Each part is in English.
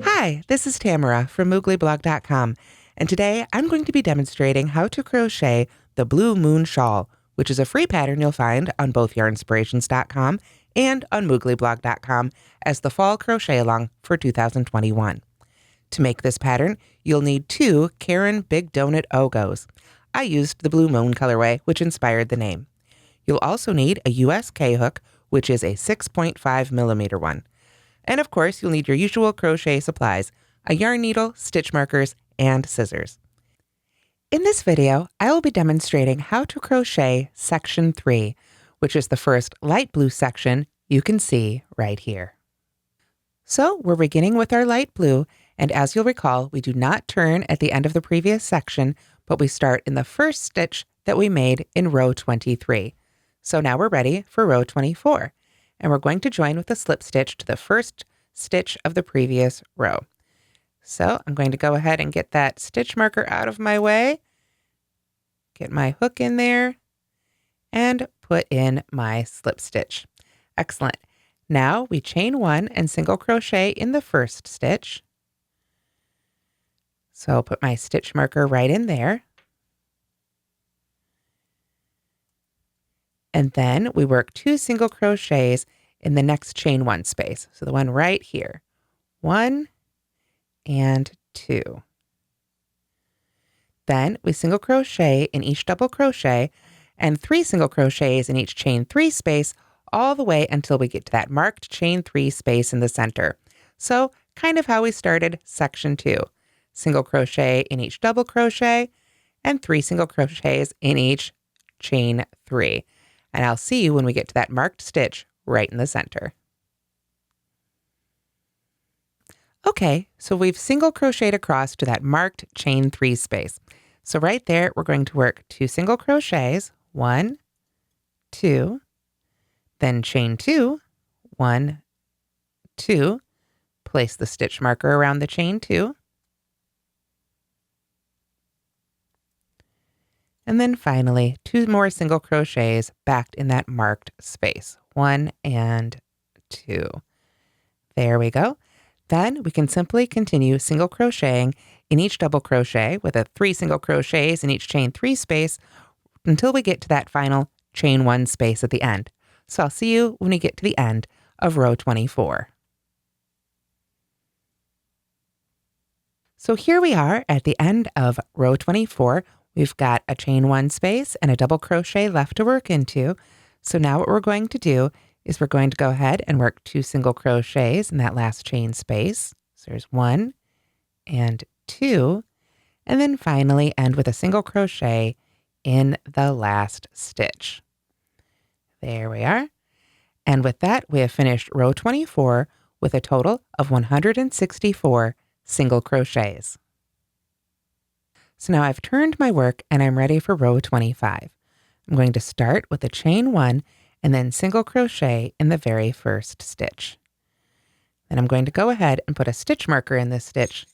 Hi, this is Tamara from mooglyblog.com, and today I'm going to be demonstrating how to crochet the Blue Moon Shawl, which is a free pattern you'll find on both yarnspirations.com and on mooglyblog.com as the Fall Crochet Along for 2021. To make this pattern, you'll need 2 Caron Big Donut Ogos. I used the Blue Moon colorway, which inspired the name. You'll also need a US K-hook, which is a 6.5 millimeter one. And of course, you'll need your usual crochet supplies, a yarn needle, stitch markers, and scissors. In this video, I will be demonstrating how to crochet section 3, which is the first light blue section you can see right here. So we're beginning with our light blue, and as you'll recall, we do not turn at the end of the previous section, but we start in the first stitch that we made in row 23. So now we're ready for row 24. And we're going to join with a slip stitch to the first stitch of the previous row. So I'm going to go ahead and get that stitch marker out of my way, get my hook in there, and put in my slip stitch. Excellent. Now we chain 1 and single crochet in the first stitch. So I'll put my stitch marker right in there. And then we work 2 single crochets in the next chain 1 space. So the one right here, 1 and 2. Then we single crochet in each double crochet and 3 single crochets in each chain 3 space all the way until we get to that marked chain 3 space in the center. So kind of how we started section 2. Single crochet in each double crochet and 3 single crochets in each chain 3. And I'll see you when we get to that marked stitch right in the center. Okay, so we've single crocheted across to that marked chain 3 space. So right there, we're going to work 2 single crochets, 1, 2, then chain 2, 1, 2, place the stitch marker around the chain 2, and then finally, 2 more single crochets back in that marked space. 1 and 2. There we go. Then we can simply continue single crocheting in each double crochet with a 3 single crochets in each chain 3 space until we get to that final chain 1 space at the end. So I'll see you when we get to the end of row 24. So here we are at the end of row 24. We've got a chain 1 space and a double crochet left to work into. So now what we're going to do is we're going to go ahead and work 2 single crochets in that last chain space. So there's 1 and 2, and then finally end with a single crochet in the last stitch. There we are. And with that, we have finished row 24 with a total of 164 single crochets. So now I've turned my work and I'm ready for row 25. I'm going to start with a chain 1 and then single crochet in the very first stitch. Then I'm going to go ahead and put a stitch marker in this stitch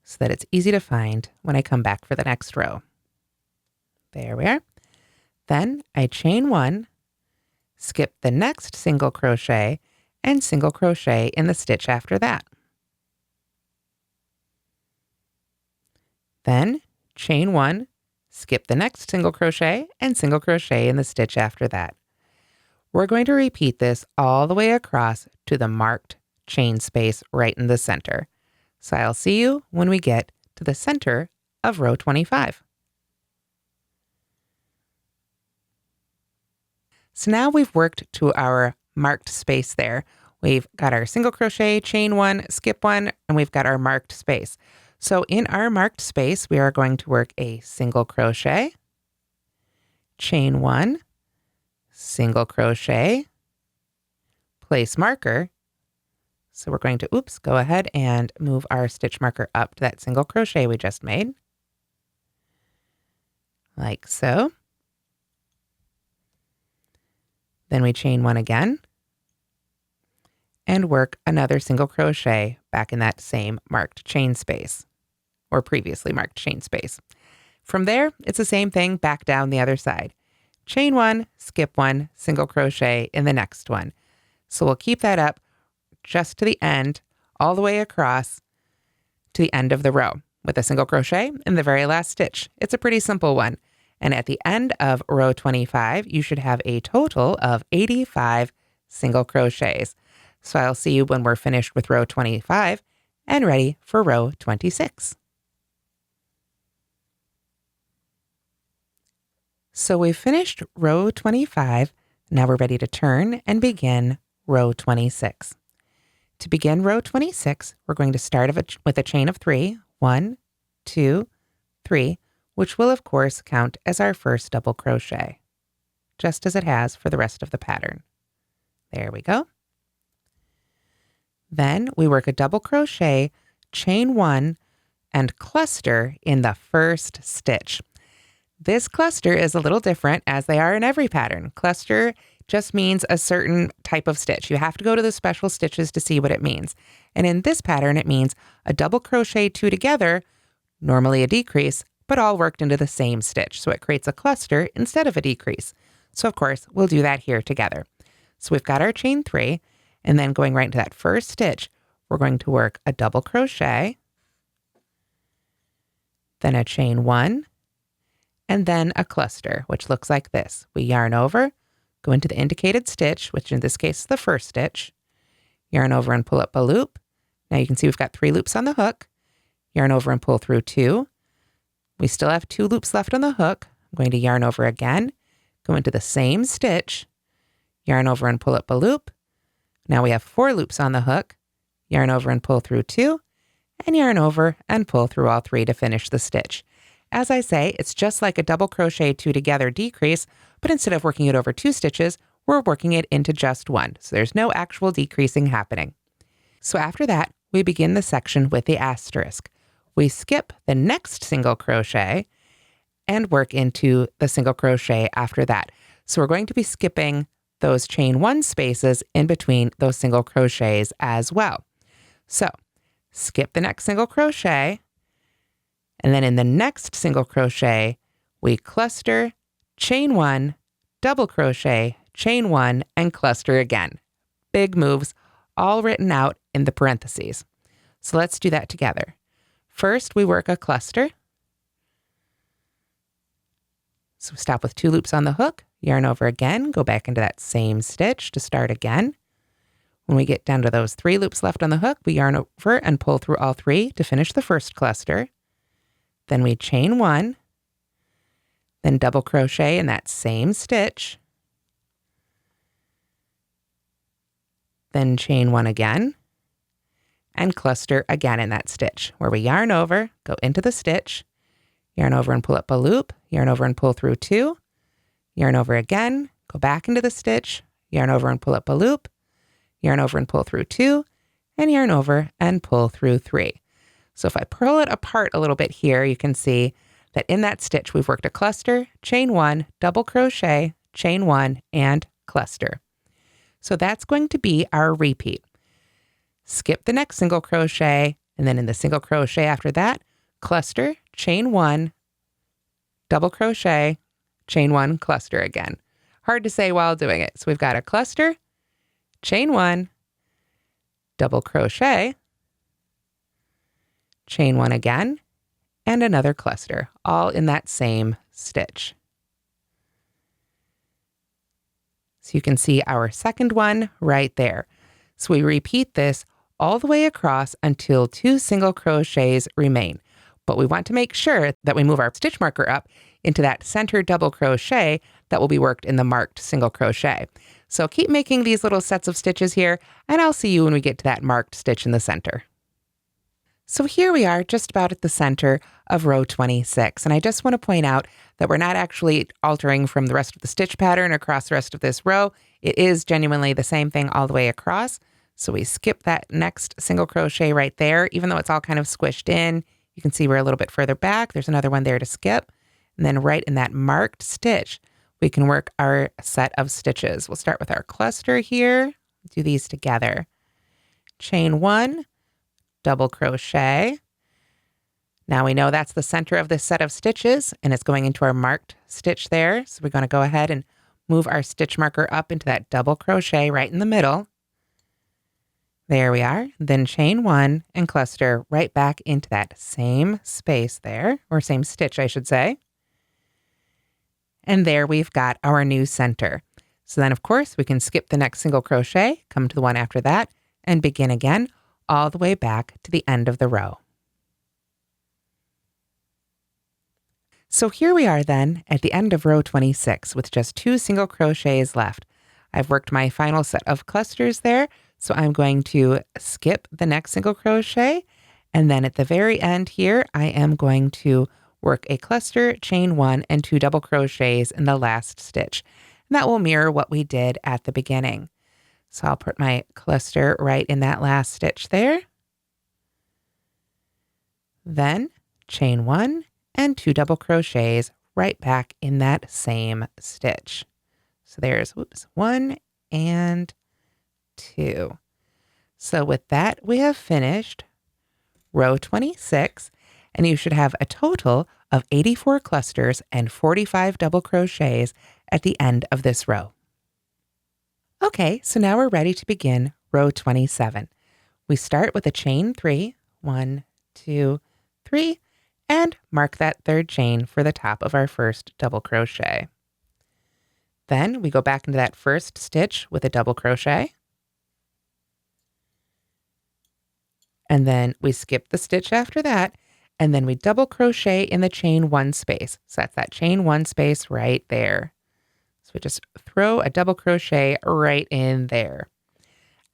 so that it's easy to find when I come back for the next row. There we are. Then I chain 1, skip the next single crochet, and single crochet in the stitch after that. Then chain 1, skip the next single crochet, and single crochet in the stitch after that. We're going to repeat this all the way across to the marked chain space right in the center. So I'll see you when we get to the center of row 25. So now we've worked to our marked space there. We've got our single crochet, chain 1, skip 1, and we've got our marked space. So in our marked space, we are going to work a single crochet, chain 1, single crochet, place marker. So we're going to, go ahead and move our stitch marker up to that single crochet we just made, like so. Then we chain 1 again and work another single crochet back in that same marked chain space, or previously marked chain space. From there, it's the same thing back down the other side. chain one, skip one, single crochet in the next one. So we'll keep that up just to the end, all the way across to the end of the row with a single crochet in the very last stitch. It's a pretty simple one. And at the end of row 25, you should have a total of 85 single crochets. So I'll see you when we're finished with row 25 and ready for row 26. So we've finished row 25. Now we're ready to turn and begin row 26. To begin row 26, we're going to start with a chain of 3. 1, 2, 3, which will of course count as our first double crochet, just as it has for the rest of the pattern. There we go. Then we work a double crochet, chain 1, and cluster in the first stitch. This cluster is a little different, as they are in every pattern. Cluster just means a certain type of stitch. You have to go to the special stitches to see what it means. And in this pattern, it means a double crochet 2 together, normally a decrease, but all worked into the same stitch. So it creates a cluster instead of a decrease. So of course, we'll do that here together. So we've got our chain 3, and then going right into that first stitch, we're going to work a double crochet, then a chain 1, and then a cluster, which looks like this. We yarn over, go into the indicated stitch, which in this case is the first stitch, yarn over and pull up a loop. Now you can see we've got 3 loops on the hook, yarn over and pull through 2. We still have 2 loops left on the hook. I'm going to yarn over again, go into the same stitch, yarn over and pull up a loop. Now we have 4 loops on the hook, yarn over and pull through 2, and yarn over and pull through all 3 to finish the stitch. As I say, it's just like a double crochet 2 together decrease, but instead of working it over 2 stitches, we're working it into just 1. So there's no actual decreasing happening. So after that, we begin the section with the asterisk. We skip the next single crochet and work into the single crochet after that. So we're going to be skipping those chain 1 spaces in between those single crochets as well. So skip the next single crochet, and then in the next single crochet, we cluster, chain 1, double crochet, chain 1, and cluster again. Big moves, all written out in the parentheses. So let's do that together. First, we work a cluster. So stop with 2 loops on the hook, yarn over again, go back into that same stitch to start again. When we get down to those 3 loops left on the hook, we yarn over and pull through all 3 to finish the first cluster. Then we chain 1, then double crochet in that same stitch, then chain 1 again, and cluster again in that stitch, where we yarn over, go into the stitch, yarn over and pull up a loop, yarn over and pull through 2, yarn over again, go back into the stitch, yarn over and pull up a loop, yarn over and pull through 2, and yarn over and pull through 3. So if I pull it apart a little bit here, you can see that in that stitch, we've worked a cluster, chain 1, double crochet, chain 1, and cluster. So that's going to be our repeat. Skip the next single crochet, and then in the single crochet after that, cluster, chain 1, double crochet, chain 1, cluster again. Hard to say while doing it. So we've got a cluster, chain 1, double crochet, chain 1 again, and another cluster, all in that same stitch. So you can see our second one right there. So we repeat this all the way across until 2 single crochets remain. But we want to make sure that we move our stitch marker up into that center double crochet that will be worked in the marked single crochet. So keep making these little sets of stitches here, and I'll see you when we get to that marked stitch in the center. So here we are just about at the center of row 26. And I just want to point out that we're not actually altering from the rest of the stitch pattern across the rest of this row. It is genuinely the same thing all the way across. So we skip that next single crochet right there, even though it's all kind of squished in. You can see we're a little bit further back. There's another one there to skip. And then right in that marked stitch, we can work our set of stitches. We'll start with our cluster here. Do these together. Chain 1, double crochet, Now we know that's the center of this set of stitches, and it's going into our marked stitch there. So we're going to go ahead and move our stitch marker up into that double crochet right in the middle. There we are. Then chain 1 and cluster right back into that same space there, or same stitch, I should say. And there we've got our new center. So then, of course, we can skip the next single crochet, come to the one after that, and begin again all the way back to the end of the row. So here we are then at the end of row 26 with just 2 single crochets left. I've worked my final set of clusters there, so I'm going to skip the next single crochet, and then at the very end here, I am going to work a cluster, chain 1, and 2 double crochets in the last stitch. And that will mirror what we did at the beginning. So I'll put my cluster right in that last stitch there. Then chain 1 and 2 double crochets right back in that same stitch. So there's 1 and 2. So with that, we have finished row 26, and you should have a total of 84 clusters and 45 double crochets at the end of this row. Okay, so now we're ready to begin row 27. We start with a chain 3, 1, 2, 3, and mark that third chain for the top of our first double crochet. Then we go back into that first stitch with a double crochet. And then we skip the stitch after that, and then we double crochet in the chain 1 space. So that's that chain 1 space right there. So we just throw a double crochet right in there.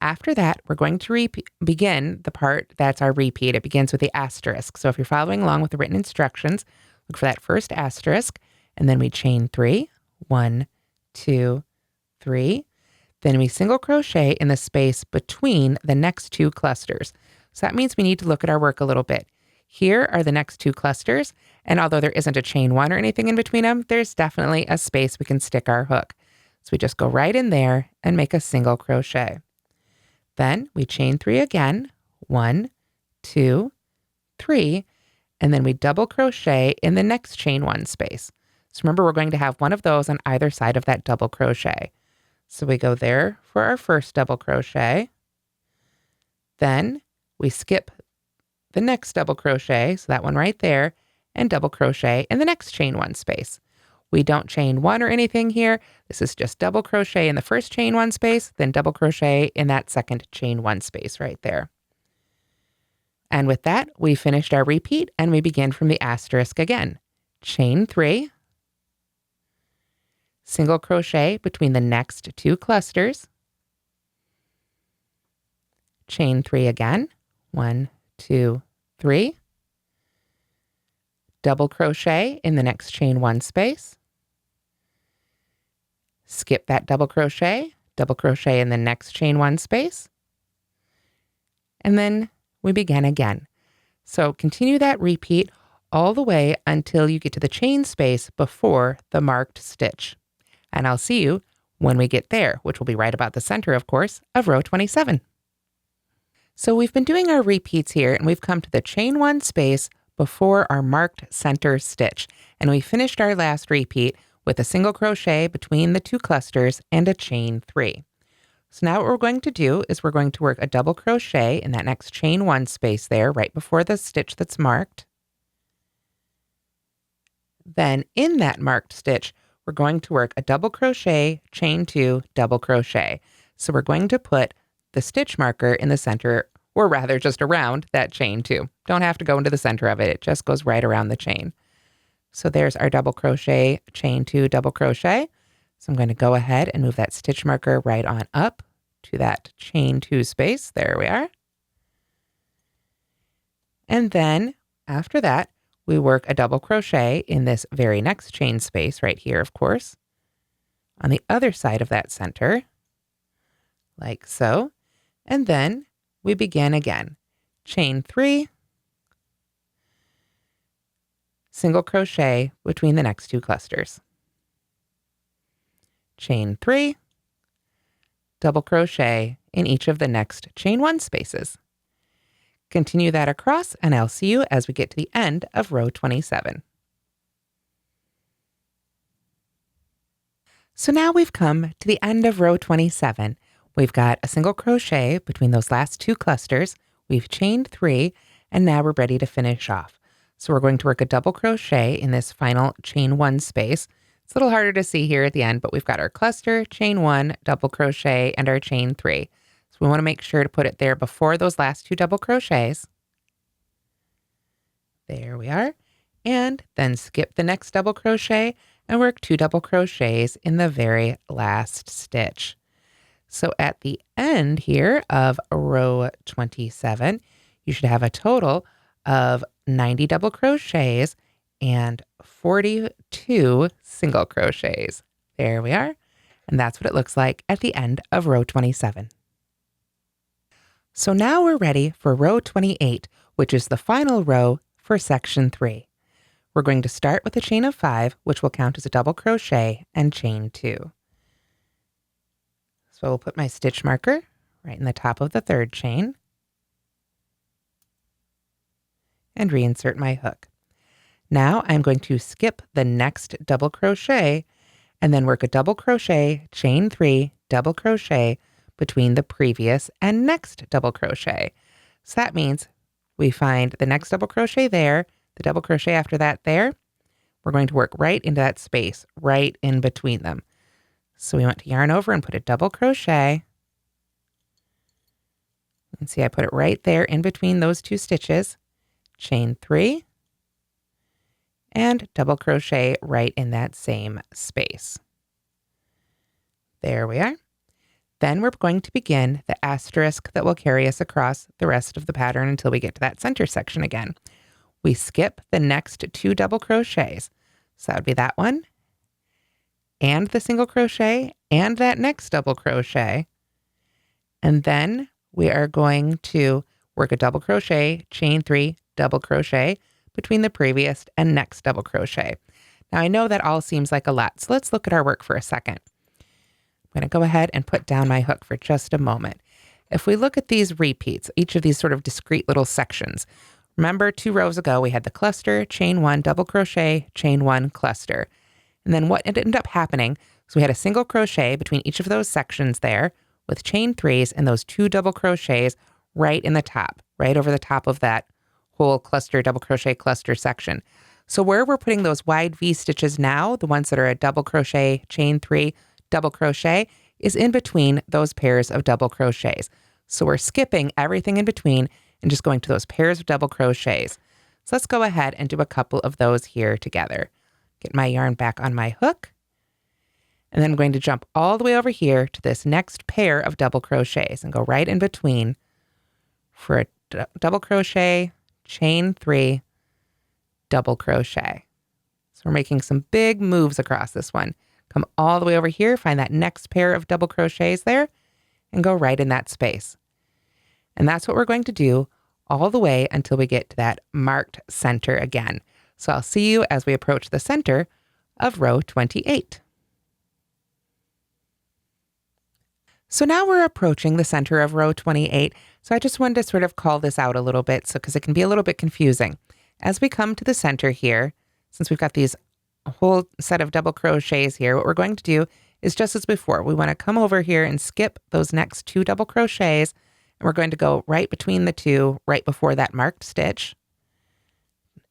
After that, we're going to begin the part that's our repeat. It begins with the asterisk. So if you're following along with the written instructions, look for that first asterisk, and then we chain 3, 1, 2, 3. Then we single crochet in the space between the next 2 clusters. So that means we need to look at our work a little bit. Here are the next 2 clusters, and although there isn't a chain 1 or anything in between them, there's definitely a space we can stick our hook. So we just go right in there and make a single crochet. Then we chain 3 again, 1, 2, 3, and then we double crochet in the next chain 1 space. So remember, we're going to have one of those on either side of that double crochet. So we go there for our first double crochet. Then we skip the next double crochet, so that one right there, and double crochet in the next chain 1 space. We don't chain 1 or anything here. This is just double crochet in the first chain 1 space, then double crochet in that second chain 1 space right there. And with that, we finished our repeat, and we begin from the asterisk again. Chain 3, single crochet between the next 2 clusters, chain 3 again, 1, 2, 3, double crochet in the next chain 1 space, skip that double crochet in the next chain 1 space, and then we begin again. So continue that repeat all the way until you get to the chain space before the marked stitch. And I'll see you when we get there, which will be right about the center, of course, of row 27. So we've been doing our repeats here, and we've come to the chain 1 space before our marked center stitch. And we finished our last repeat with a single crochet between the 2 clusters and a chain 3. So now what we're going to do is we're going to work a double crochet in that next chain 1 space there right before the stitch that's marked. Then in that marked stitch, we're going to work a double crochet, chain 2, double crochet. So we're going to put the stitch marker in the center, or rather just around that chain 2. Don't have to go into the center of it. It just goes right around the chain. So there's our double crochet, chain 2, double crochet. So I'm going to go ahead and move that stitch marker right on up to that chain 2 space. There we are. And then after that, we work a double crochet in this very next chain space right here, of course, on the other side of that center, like so. And then we begin again. Chain 3, single crochet between the next 2 clusters. Chain 3, double crochet in each of the next chain 1 spaces. Continue that across, and I'll see you as we get to the end of row 27. So now we've come to the end of row 27. We've got a single crochet between those last two clusters. We've chained 3, and now we're ready to finish off. So we're going to work a double crochet in this final chain 1 space. It's a little harder to see here at the end, but we've got our cluster, chain 1, double crochet, and our chain 3. So we want to make sure to put it there before those last 2 double crochets. There we are. And then skip the next double crochet and work 2 double crochets in the very last stitch. So at the end here of row 27, you should have a total of 90 double crochets and 42 single crochets. There we are. And that's what it looks like at the end of row 27. So now we're ready for row 28, which is the final row for section 3. We're going to start with a chain of 5, which will count as a double crochet, and chain 2. So I'll put my stitch marker right in the top of the 3rd chain and reinsert my hook. Now I'm going to skip the next double crochet and then work a double crochet, chain 3, double crochet between the previous and next double crochet. So that means we find the next double crochet there, the double crochet after that there. We're going to work right into that space, right in between them. So we want to yarn over and put a double crochet. You can see I put it right there in between those 2 stitches, chain 3, and double crochet right in that same space. There we are. Then we're going to begin the asterisk that will carry us across the rest of the pattern until we get to that center section again. We skip the next 2 double crochets. So that would be that one, and the single crochet, and that next double crochet. And then we are going to work a double crochet, chain 3, double crochet between the previous and next double crochet. Now I know that all seems like a lot, so let's look at our work for a second. I'm going to go ahead and put down my hook for just a moment. If we look at these repeats, each of these sort of discrete little sections, remember 2 rows ago we had the cluster, chain 1, double crochet, chain 1, cluster. And then what ended up happening, so we had a single crochet between each of those sections there with chain 3s and those 2 double crochets right in the top, right over the top of that whole cluster, double crochet cluster section. So where we're putting those wide V stitches now, the ones that are a double crochet, chain 3, double crochet, is in between those pairs of double crochets. So we're skipping everything in between and just going to those pairs of double crochets. So let's go ahead and do a couple of those here together. Get my yarn back on my hook. And then I'm going to jump all the way over here to this next pair of double crochets and go right in between for a double crochet, chain 3, double crochet. So we're making some big moves across this one. Come all the way over here, find that next pair of double crochets there, and go right in that space. And that's what we're going to do all the way until we get to that marked center again. So I'll see you as we approach the center of row 28. So now we're approaching the center of row 28. So I just wanted to sort of call this out a little bit, because it can be a little bit confusing. As we come to the center here, since we've got these whole set of double crochets here, what we're going to do is just as before. We want to come over here and skip those next 2 double crochets, and we're going to go right between the 2, right before that marked stitch,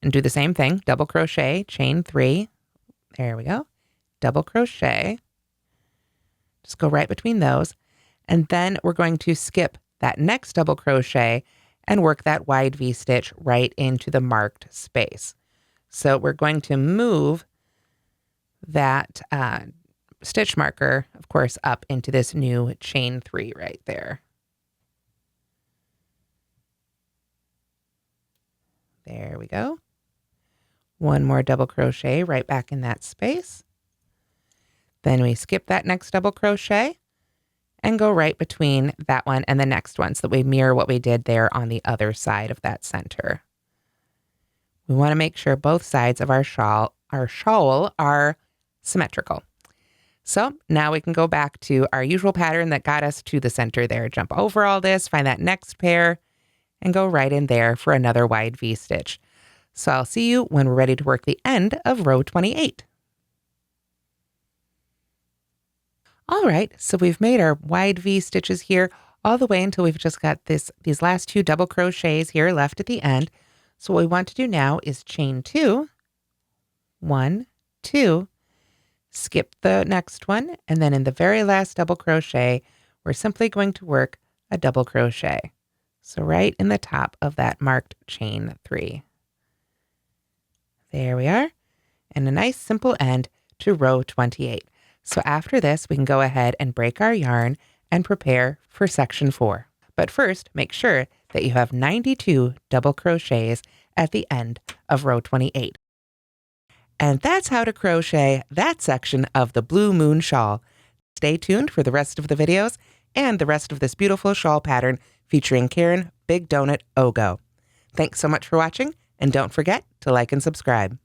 and do the same thing, double crochet, chain 3, there we go, double crochet, just go right between those, and then we're going to skip that next double crochet and work that wide V stitch right into the marked space. So we're going to move that stitch marker, of course, up into this new chain 3 right there. There we go. One more double crochet right back in that space. Then we skip that next double crochet and go right between that one and the next one so that we mirror what we did there on the other side of that center. We want to make sure both sides of our shawl are symmetrical. So now we can go back to our usual pattern that got us to the center there. Jump over all this, find that next pair, and go right in there for another wide V-stitch. So I'll see you when we're ready to work the end of row 28. All right, so we've made our wide V-stitches here all the way until we've just got these last 2 double crochets here left at the end. So what we want to do now is chain 2, 1, 2, skip the next one, and then in the very last double crochet, we're simply going to work a double crochet. So right in the top of that marked chain 3. There we are, and a nice simple end to row 28. So after this, we can go ahead and break our yarn and prepare for section 4. But first, make sure that you have 92 double crochets at the end of row 28. And that's how to crochet that section of the Blue Moon Shawl. Stay tuned for the rest of the videos and the rest of this beautiful shawl pattern featuring Caron Big Donut Ogo. Thanks so much for watching, and don't forget to like and subscribe.